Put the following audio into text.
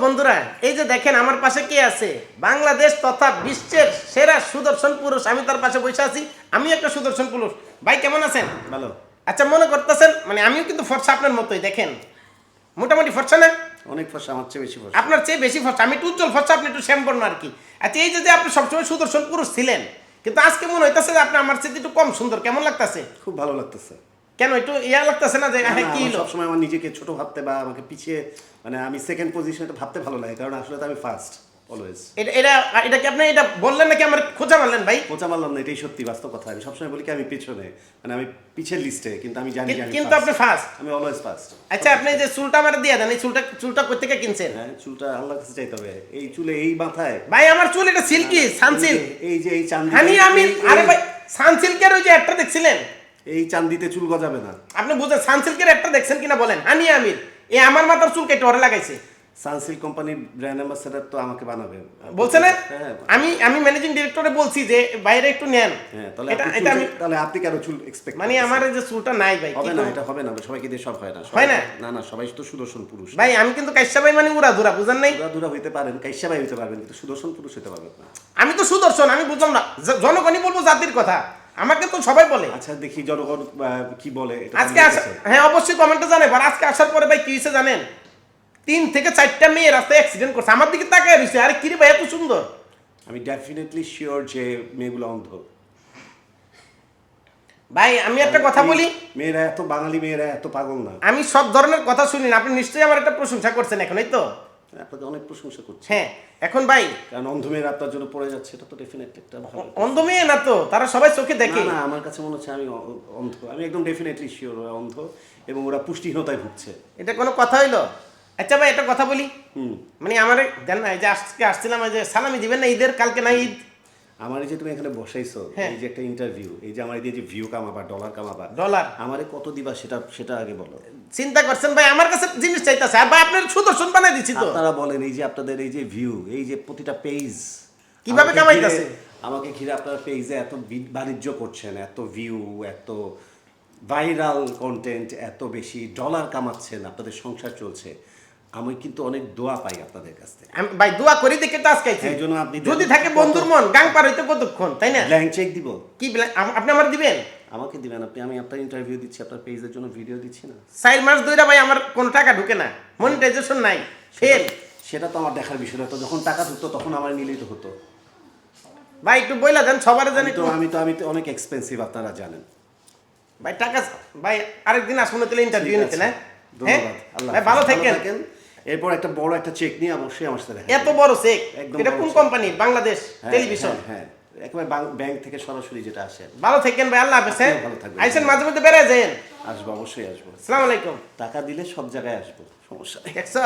বন্ধুরা, এই যে দেখেন আমার পাশে কে আছে, বাংলাদেশ তথা বিশ্বের সেরা সুদর্শন পুরুষ। আমি তার পাশে বসে আছি, আমি একটা সুদর্শন পুরুষ। ভাই কেমন আছেন? ভালো। আচ্ছা, মনে করতেছেন মানে আমিও কিন্তু ফর্সা আপনার মতোই, দেখেন মোটামুটি ফর্সা না? অনেক ফর্সা, আমার চেয়ে বেশি ফর্সা। আপনার চেয়ে বেশি ফর্সা, আমি একটু উজ্জ্বল ফর্সা, আপনি একটু শ্যামবর্ণ আর কি। আচ্ছা, এই যে আপনি সবসময় সুদর্শন পুরুষ ছিলেন, কিন্তু আজকে মনে হইতেছে যে আপনি আমার চেয়ে একটু কম সুন্দর। কেমন লাগতেছে? খুব ভালো লাগতেছে। কেন একটু ইয়া লাগতেছে না যে হ্যাঁ কি হলো? সবসময় আমার নিজেকে ছোট ভাবতে বা আমাকে পিছিয়ে, মানে আমি সেকেন্ড পজিশনে ভাবতে ভালো লাগে, কারণ আসলে তো আমি ফার্স্ট অলওয়েজ। এটা এটা এটা কি আপনি এটা বললেন নাকি আমার খোঁজা মারলেন ভাই? খোঁচা মারলাম না, এটাই সত্যি বাস্তব কথা। আমি সবসময় বলি কি আমি পিছনে, মানে আমি পিছের লিস্টে, কিন্তু আমি জানি যে আমি কিন্তু আপনি ফার্স্ট। আমি অলওয়েজ ফার্স্ট। আচ্ছা, আপনি যে চুলটা আমার দিয়ে দেন, এই চুলটা কই থেকে কিনছেন? হ্যাঁ, চুলটা আল্লাহর কাছে চাইতে হবে। এই চুলে এই মাথায় ভাই আমার চুল এটা সিল্কি সানসিল্ক। এই যে এই চাঁদি, হানি আমি আরে ভাই সানসিল্কের ওই যে একটা দেখছিলেন, এই চাঁদিতে চুল গজাবে না। আপনি বুঝেন সানসিল্কের একটা দেখছেন কিনা বলেন? হানি আমির এই আমার মাথার চুল কেটে ওরে লাগাইছে। সানসিল্ক কোম্পানির ব্র্যান্ড অ্যাম্বাসেডর তো আমাকে বানাবে বলছে না? হ্যাঁ, আমি ম্যানেজিং ডিরেক্টরে বলছি যে বাইরে একটু নেন। হ্যাঁ, তাহলে এটা আপনি এটা আমি তাহলে আপনি কেন চুল এক্সপেক্ট মানে আমার এই যে চুলটা নাই ভাই, হবে কি না, করব? এটা হবে না, সবাইকে দিয়ে সব হয় না। হয় না? না না, সবাই তো সুদর্শন পুরুষ। ভাই আমি কিন্তু কাইসা ভাই মানে উড়া ধুরা, বুঝেন নাই? দূরা হইতে পারেন, কাইসা ভাই হইতে পারবেন, কিন্তু সুদর্শন পুরুষ হতে পারবেন না। আমি তো সুদর্শন, আমি বুঝলাম না, জনগণই বলবো জাতির কথা, আমাকে তো সবাই বলে। আচ্ছা, দেখি জনগণ কি বলে এটা। আজকে হ্যাঁ অবশ্যই কমেন্টে জানাবেন। আর আজকে আসার পরে ভাই কি হয়েছে জানেন? 3 থেকে 4টা মেয়ে রাস্তায় অ্যাক্সিডেন্ট করছে, আমার দিকে তাকায় রইছে। আরে কি রে ভাই এত সুন্দর? আমি ডেফিনেটলি শিওর যে মেয়েগুলো অন্ধ। ভাই আমি একটা কথা বলি, মেয়েরা এত, বাঙালি মেয়েরা এত পাগল না। আমি সব ধরনের কথা শুনি না। আপনি নিশ্চয়ই আমার একটা প্রশংসা করছেন এখন, এই তো? আপনাকে অনেক প্রশংসা করছি। হ্যাঁ, এখন ভাই কারণ অন্ধ মেয়েরা আপনার জন্য পড়ে যাচ্ছে, এটা তো ডেফিনেটলি একটা ভালো। অন্ধ মেয়ে না তো, তারা সবাই চোখে দেখে। না, আমার কাছে মনে হচ্ছে আমি অন্ধ। আমি একদম ডেফিনেটলি শিওর ওরা অন্ধ, এবং ওরা পুষ্টিহীনতায় ভুগছে। এটা কোনো কথা হইলো? আচ্ছা ভাই একটা কথা বলি, মানে আমার দেন না, এই যে আজকে আসছিলাম, এই যে সালামি দিবেন না ঈদের? কালকে না ঈদ? আমার এই যে তুমি এখানে বসাইছো, হ্যাঁ। এই যে একটা ইন্টারভিউ, এই যে আমার এই যে ভিউ কামাবা, ডলার কামাবা, ডলার আমারে কত দিবা সেটা সেটা আগে বলো। চিন্তা করছেন ভাই? আমার কাছে জিনিস চাইতেছে, আর ভাই আপনার সুদর্শন বানাই দিচ্ছি তো। আপনারা বলেন, এই যে আপনাদের এই যে ভিউ, এই যে প্রতিটা পেজ কিভাবে কামাইতেছে? আমাকে ঘিরে আপনারা পেজে এত বাণিজ্য করছেন, এত ভিউ, এত ভাইরাল কন্টেন্ট, এত বেশি ডলার কামাচ্ছেন, আপনাদের সংসার চলছে। আমি কিন্তু অনেক দোয়া পাই আপনাদের কাছ থেকে। আমি ভাই দোয়া করি দেখে তো আজকে আইছি। এই জন্য আপনি যদি থাকে বন্ধুর মন, গাং পার হইতে কতক্ষণ, তাই না? ব্ল্যাঙ্ক চেক দিব। কি আপনি আমার দিবেন? আমাকে দিবেন আপনি। আমি আপনার ইন্টারভিউ দিচ্ছি, আপনার পেজের জন্য ভিডিও দিচ্ছি না। 4 মাস ধরে ভাই আমার কোনো টাকা ঢুকে না, মনিটাইজেশন নাই, ফেল। সেটা তো আমার দেখার বিষয় না। তো যখন টাকা ঢুকতো তখন আমার নিলেই তো হতো। ভাই একটু বইলা দেন, সবার জানি তো। আমি তো অনেক এক্সপেন্সিভ, আপনারা জানেন। ভাই টাকা ভাই আরেকদিন আসুন তাহলে ইন্টারভিউ নিতে না? হ্যাঁ ধন্যবাদ। আল্লাহ ভাই ভালো থাকেন। এরপর একটা বড় একটা চেক নিয়ে অবশ্যই আমার সাথে দেখা এত বড় চেক? একদম এটা বড় কোন check। কোম্পানি? বাংলাদেশ হ্যাঁ, টেলিভিশন? হ্যাঁ, একেবারে ব্যাংক থেকে সরাসরি যেটা আসে। ভালো থাকেন ভাই, আল্লাহ হাফেজ। আপনিও ভালো থাকবেন। আইসেন মাঝে মধ্যে বেড়ে যান। আসবো, অবশ্যই আসবো। আসসালামু আলাইকুম। টাকা দিলে সব জায়গায় আসবো, সমস্যা নেই। দেখছো?